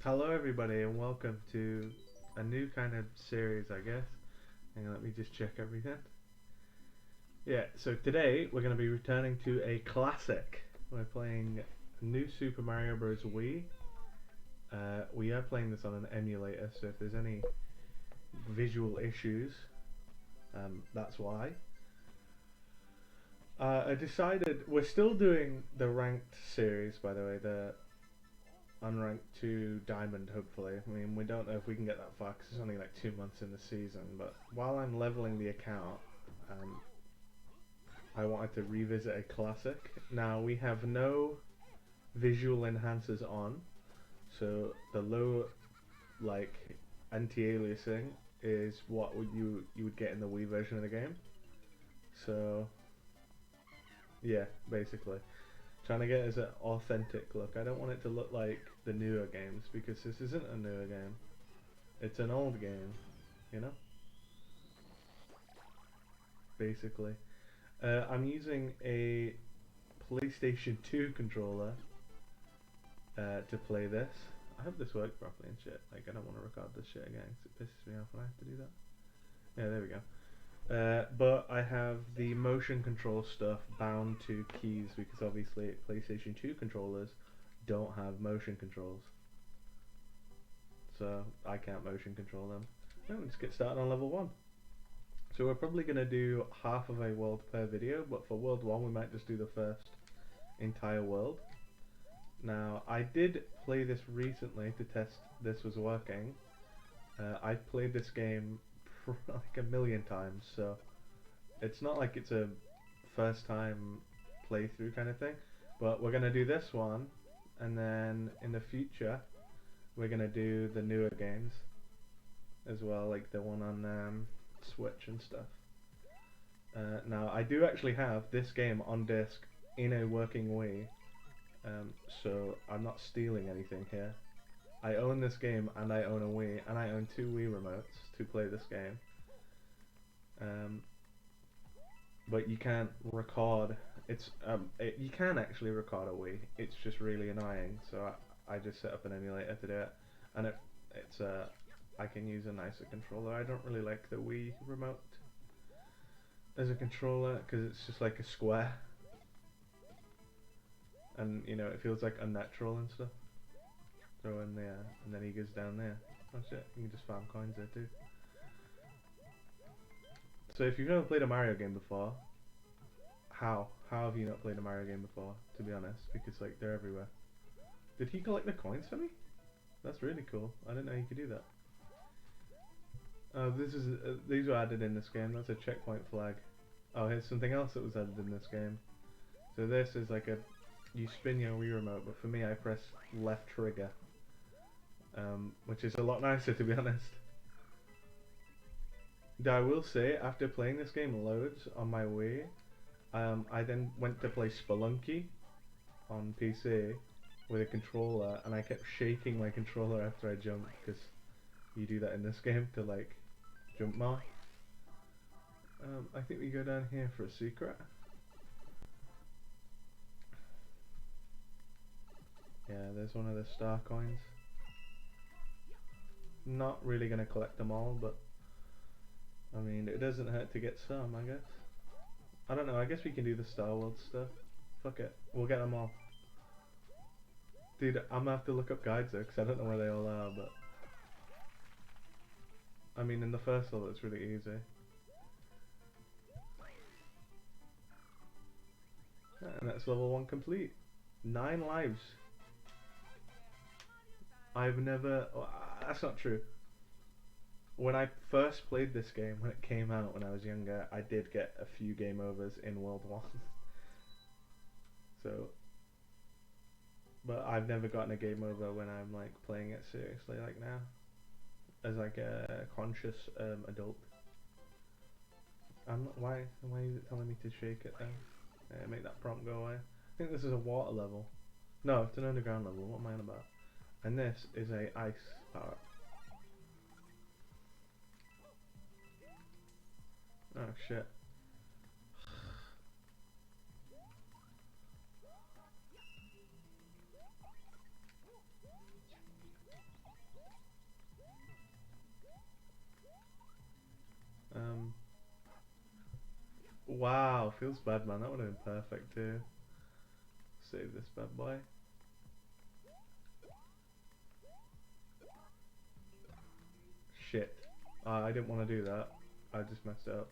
Hello everybody and welcome to a new kind of series, I guess. Hang on, let me just check everything. Yeah, so today we're going to be returning to a classic. We're playing New Super Mario Bros. Wii. We are playing this on an emulator, so if there's any visual issues, that's why. I decided we're still doing the ranked series, by the way, the unranked to diamond, hopefully. I mean, we don't know if we can get that far because it's only like 2 months in the season, but while I'm leveling the account, I wanted to revisit a classic. Now we have no visual enhancers on, so the low like anti-aliasing is what you would get in the Wii version of the game. So yeah, basically trying to get as an authentic look. I don't want it to look like the newer games because this isn't a newer game. It's an old game, you know? Basically. I'm using a PlayStation 2 controller to play this. I hope this works properly and shit. Like, I don't want to record this shit again because it pisses me off when I have to do that. Yeah, there we go. But I have the motion control stuff bound to keys because obviously PlayStation 2 controllers don't have motion controls. So I can't motion control them. No, let's get started on level 1. So we're probably going to do half of a world per video, but for world 1 we might just do the first entire world. Now I did play this recently to test this was working. I've played this game like a million times, so it's not like it's a first time playthrough kind of thing, but we're gonna do this one and then in the future we're gonna do the newer games as well, like the one on Switch and stuff. Now I do actually have this game on disc in a working Wii, so I'm not stealing anything here. I own this game and I own a Wii and I own 2 Wii remotes to play this game. But you can't record. You can actually record a Wii. It's just really annoying. So I just set up an emulator to do it, and I can use a nicer controller. I don't really like the Wii remote as a controller because it's just like a square, and you know it feels like unnatural and stuff. Throw in there, and then he goes down there. That's it. You can just farm coins there too. So if you've never played a Mario game before, how have you not played a Mario game before? To be honest, because like they're everywhere. Did he collect the coins for me? That's really cool. I didn't know you could do that. These were added in this game. That's a checkpoint flag. Oh, here's something else that was added in this game. So this is like you spin your Wii remote, but for me I press left trigger, which is a lot nicer to be honest. I will say, after playing this game loads on my Wii, I then went to play Spelunky on PC with a controller, and I kept shaking my controller after I jumped, because you do that in this game to like jump more. I think we go down here for a secret. Yeah, there's one of the star coins. Not really gonna collect them all, but I mean, it doesn't hurt to get some, I guess. I don't know, I guess we can do the Star World stuff. Fuck it, we'll get them all. Dude, I'm gonna have to look up guides though, because I don't know where they all are, but I mean, in the first level it's really easy. And that's level 1 complete. 9 lives. I've never... Oh, that's not true. When I first played this game, when it came out when I was younger, I did get a few game overs in World 1. So... But I've never gotten a game over when I'm like playing it seriously like now. As like a conscious adult. Why is it telling me to shake it then? Make that prompt go away. I think this is a water level. No, it's an underground level. What am I on about? And this is a ice part. Oh shit. Wow, feels bad, man. That would have been perfect too. Save this bad boy. Shit. I didn't want to do that. I just messed up.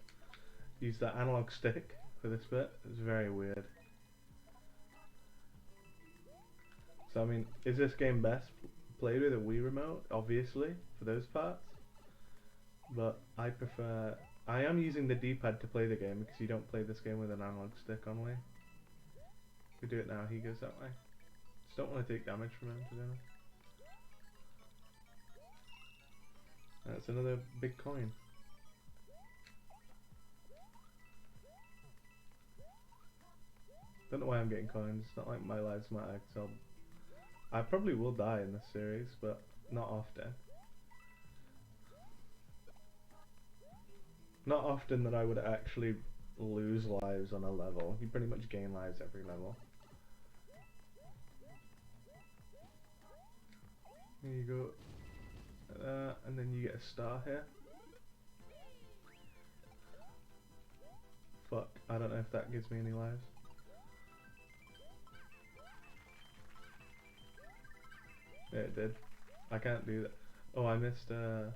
Use that analog stick for this bit. It's very weird. So I mean, is this game best played with a Wii remote? Obviously, for those parts. But I prefer... I am using the D-pad to play the game because you don't play this game with an analog stick only. If we do it now, he goes that way. Just don't want to take damage from him, to be honest. That's another big coin. Don't know why I'm getting coins. It's not like my lives matter. So I probably will die in this series, but not often. Not often that I would actually lose lives on a level. You pretty much gain lives every level. Here you go. And then you get a star here. Fuck, I don't know if that gives me any lives. Yeah, it did. I can't do that. Oh, I missed there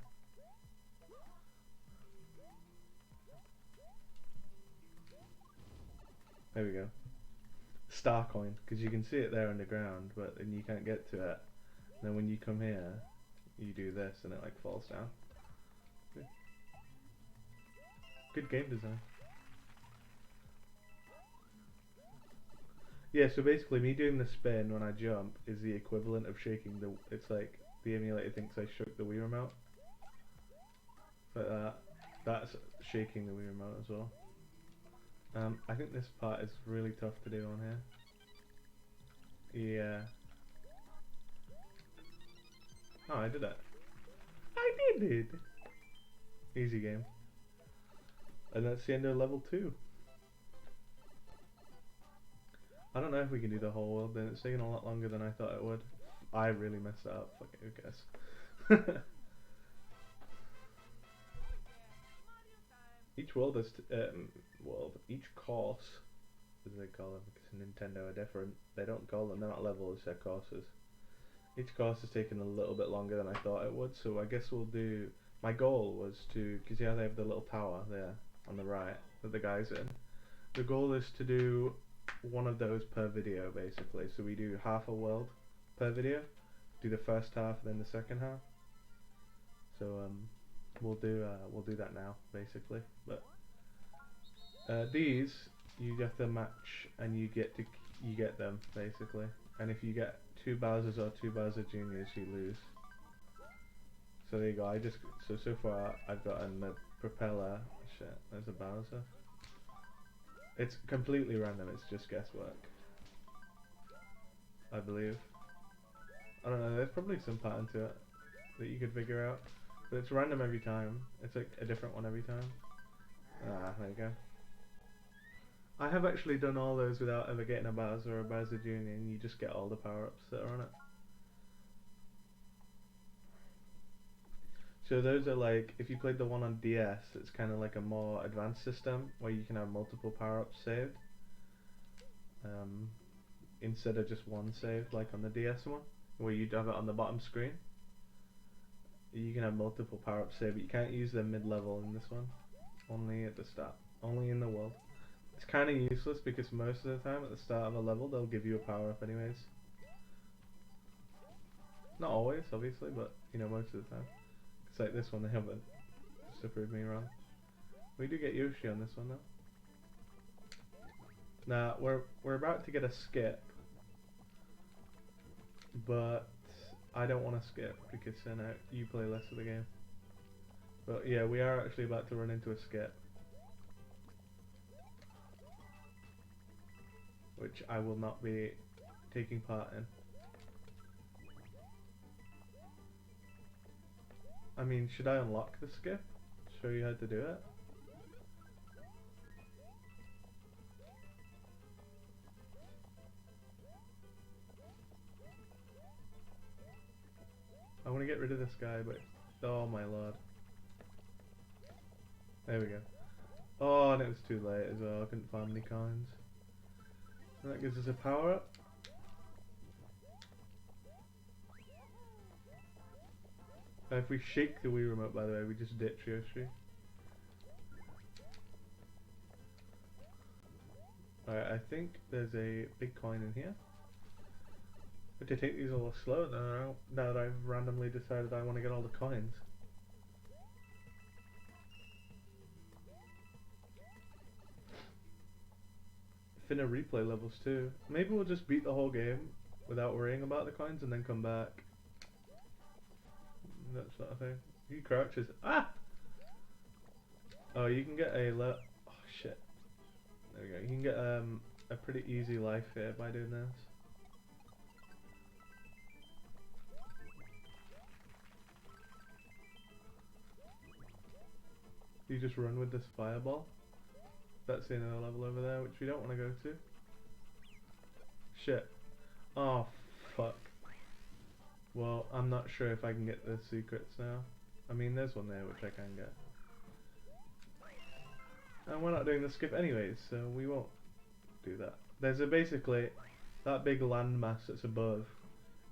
we go. Star coin, because you can see it there underground, but then you can't get to it. And then when you come here, you do this and it like falls down. Good game design. Yeah, so basically me doing the spin when I jump is the equivalent of shaking the... It's like the emulator thinks I shook the Wii remote. Like that. That's shaking the Wii remote as well. I think this part is really tough to do on here. Yeah. Oh, I did it. I did it! Easy game. And that's the end of level 2. I don't know if we can do the whole world then. It's taking a lot longer than I thought it would. I really messed that up. Fuck it, who cares? Each world is each course, as they call them, because Nintendo are different. They don't call them, they're not levels, they're courses. Each course has taken a little bit longer than I thought it would, so I guess we'll do... My goal was to, because yeah, they have the little tower there on the right that the guy's in. The goal is to do one of those per video, basically. So we do half a world per video, do the first half, then the second half. So we'll do that now, basically. But these you have to match, and you get them basically. And if you get 2 Bowsers or 2 Bowser Juniors, you lose. So there you go. So far I've gotten the propeller. Shit, there's a Bowser. It's completely random. It's just guesswork, I believe. I don't know. There's probably some pattern to it that you could figure out. But it's random every time. It's like a different one every time. Ah, there you go. I have actually done all those without ever getting a Bowser or a Bowser Jr. and you just get all the power-ups that are on it. So those are like, if you played the one on DS, it's kind of like a more advanced system where you can have multiple power-ups saved. Instead of just one saved like on the DS one, where you'd have it on the bottom screen. You can have multiple power-ups saved, but you can't use them mid-level in this one. Only at the start. Only in the world. It's kind of useless because most of the time at the start of a level they'll give you a power-up anyways. Not always, obviously, but you know, most of the time. It's like this one they haven't, just to prove me wrong. We do get Yoshi on this one though. Now we're about to get a skip, but I don't want to skip because then you play less of the game. But yeah, we are actually about to run into a skip, which I will not be taking part in. I mean, should I unlock the skip? Show you how to do it? I want to get rid of this guy, but... Oh my lord. There we go. Oh, and it was too late as well. I couldn't find any coins. And that gives us a power up. If we shake the Wii remote, by the way, we just ditch Yoshi. Alright, I think there's a big coin in here. But to take these a little slow now that I've randomly decided I want to get all the coins. Finna replay levels too. Maybe we'll just beat the whole game without worrying about the coins and then come back. That sort of thing. He crouches. Ah! Oh, you can get a oh shit. There we go. You can get a pretty easy life here by doing this. You just run with this fireball. That's the another level over there, which we don't want to go to. Shit. Oh, fuck. Well, I'm not sure if I can get the secrets now. I mean, there's one there which I can get. And we're not doing the skip anyways, so we won't do that. There's basically that big landmass that's above.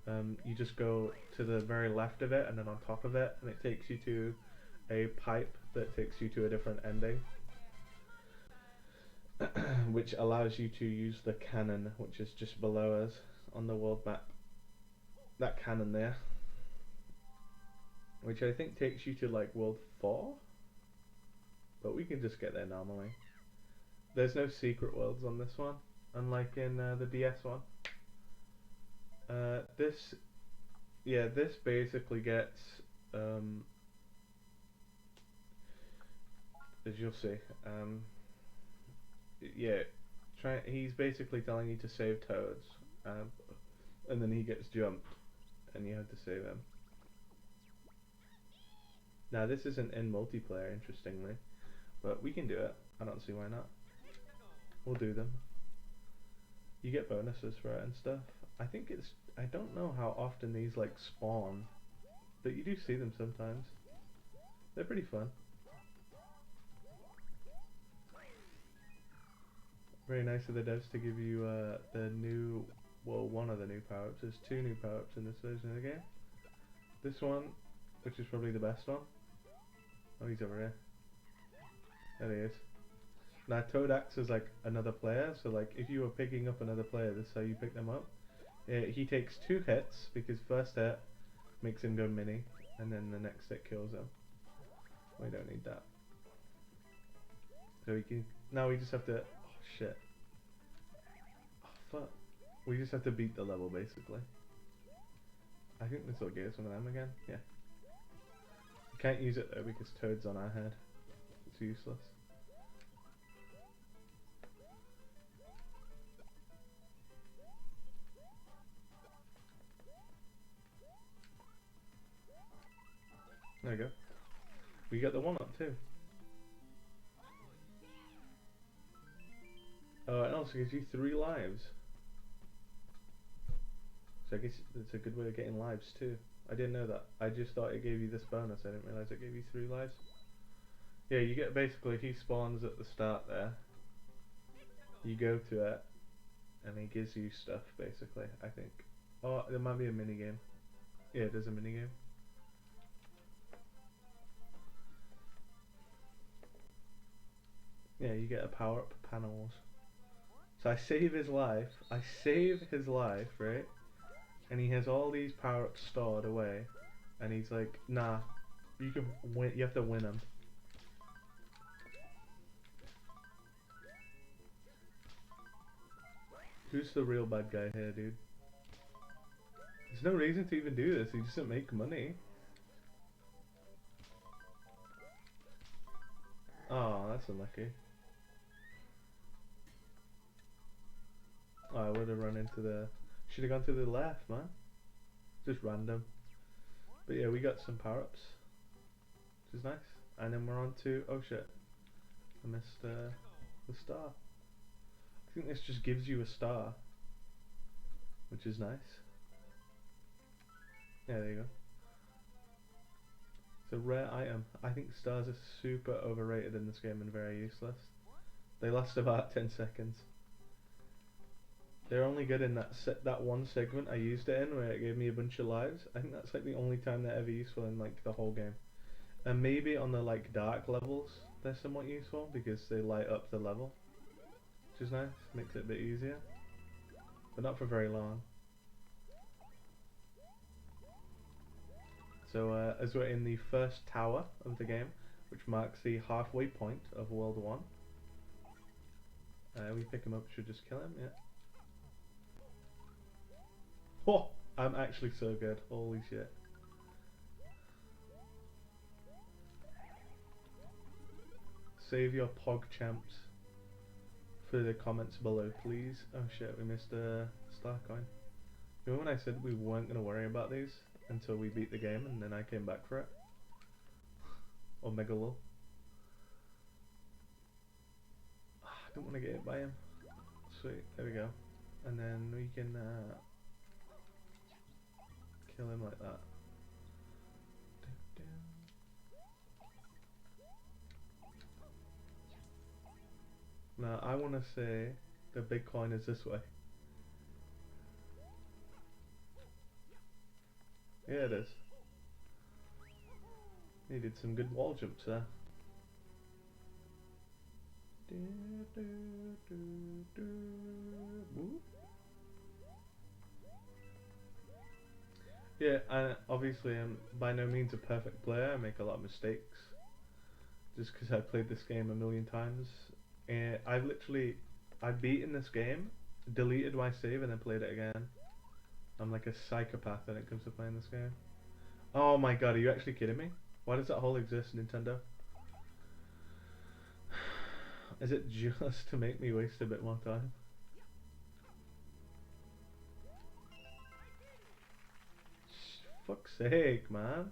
You just go to the very left of it and then on top of it, and it takes you to a pipe that takes you to a different ending. Which allows you to use the cannon, which is just below us on the world map. That cannon there. Which I think takes you to like world 4. But we can just get there normally. There's no secret worlds on this one, unlike in the DS one. This basically gets, as you'll see, he's basically telling you to save Toads, and then he gets jumped, and you have to save him. Now this isn't in multiplayer, interestingly, but we can do it. I don't see why not. We'll do them. You get bonuses for it and stuff. I don't know how often these like spawn, but you do see them sometimes. They're pretty fun. Very nice of the devs to give you one of the new power-ups. There's 2 new power-ups in this version of the game. This one, which is probably the best one. Oh, he's over here. There he is. Now Toad acts as like another player, so like if you were picking up another player, this is how you pick them up. He takes 2 hits, because first hit makes him go mini, and then the next hit kills him. We don't need that. So now we just have to, oh shit. Oh fuck. We just have to beat the level basically. I think this will give us one of them again, yeah. We can't use it though because Toad's on our head. It's useless. There we go. We got the 1-up too. Oh, it also gives you 3 lives. So I guess it's a good way of getting lives too. I didn't know that. I just thought it gave you this bonus. I didn't realise it gave you 3 lives. Yeah, you get basically, he spawns at the start there. You go to it, and he gives you stuff basically, I think. Oh, there might be a mini game. Yeah, there's a mini game. Yeah, you get a power up panels. So I save his life, right? And he has all these power ups stored away. And he's like, nah, you can win, you have to win him. Who's the real bad guy here, dude? There's no reason to even do this, he doesn't make money. Oh, that's unlucky. Oh, I would have run into the... Should have gone to the left, man. Just random. But yeah, we got some power-ups, which is nice. And then we're on to... Oh shit. I missed the star. I think this just gives you a star, which is nice. Yeah, there you go. It's a rare item. I think stars are super overrated in this game and very useless. They last about 10 seconds. They're only good in that one segment I used it in where it gave me a bunch of lives. I think that's like the only time they're ever useful in like the whole game. And maybe on the like dark levels they're somewhat useful because they light up the level, which is nice, makes it a bit easier, but not for very long. So as we're in the first tower of the game, which marks the halfway point of World 1, we pick him up, should just kill him, yeah. Oh, I'm actually so good, holy shit. Save your pog champs for the comments below, please. Oh shit, we missed a star coin. Remember when I said we weren't going to worry about these until we beat the game and then I came back for it? Or Megalol. I don't want to get hit by him. Sweet, there we go. And then we can kill him like that. Now I want to say the big coin is this way. Yeah, it is. He did some good wall jumps there. Yeah, and obviously I'm by no means a perfect player. I make a lot of mistakes just because I played this game a million times. And I've beaten this game, deleted my save and then played it again. I'm like a psychopath when it comes to playing this game. Oh my god, are you actually kidding me? Why does that hole exist, Nintendo? Is it just to make me waste a bit more time? Fuck's sake, man.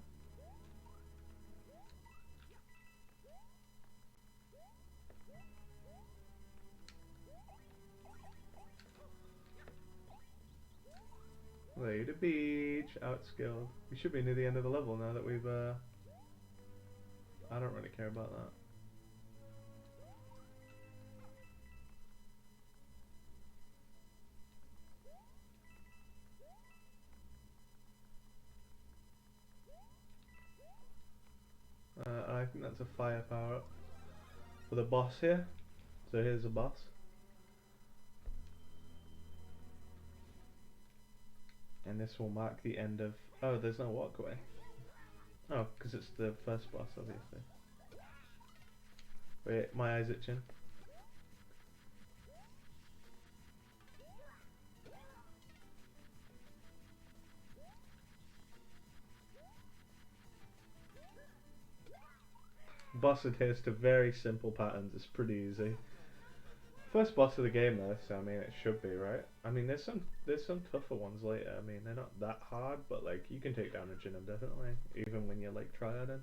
Way to beach, outskilled. We should be near the end of the level now that we've I don't really care about that. I think that's a fire power up for the boss here. So here's the boss. And this will mark the end of... Oh, there's no walkway. Oh, because it's the first boss, obviously. Wait, my eye's itching. Boss adheres to very simple patterns, it's pretty easy. First boss of the game though, so I mean it should be, right? I mean there's some tougher ones later. I mean they're not that hard, but like you can take damage in them definitely, even when you're like triading.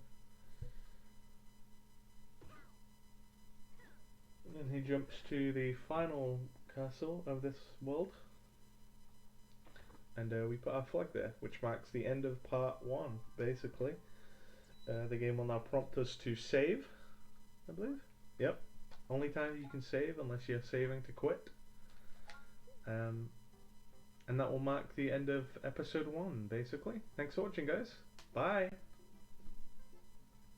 And then he jumps to the final castle of this world. And we put our flag there, which marks the end of part 1, basically. The game will now prompt us to save, I believe. Yep. Only time you can save unless you're saving to quit. And that will mark the end of episode 1, basically. Thanks for watching, guys. Bye.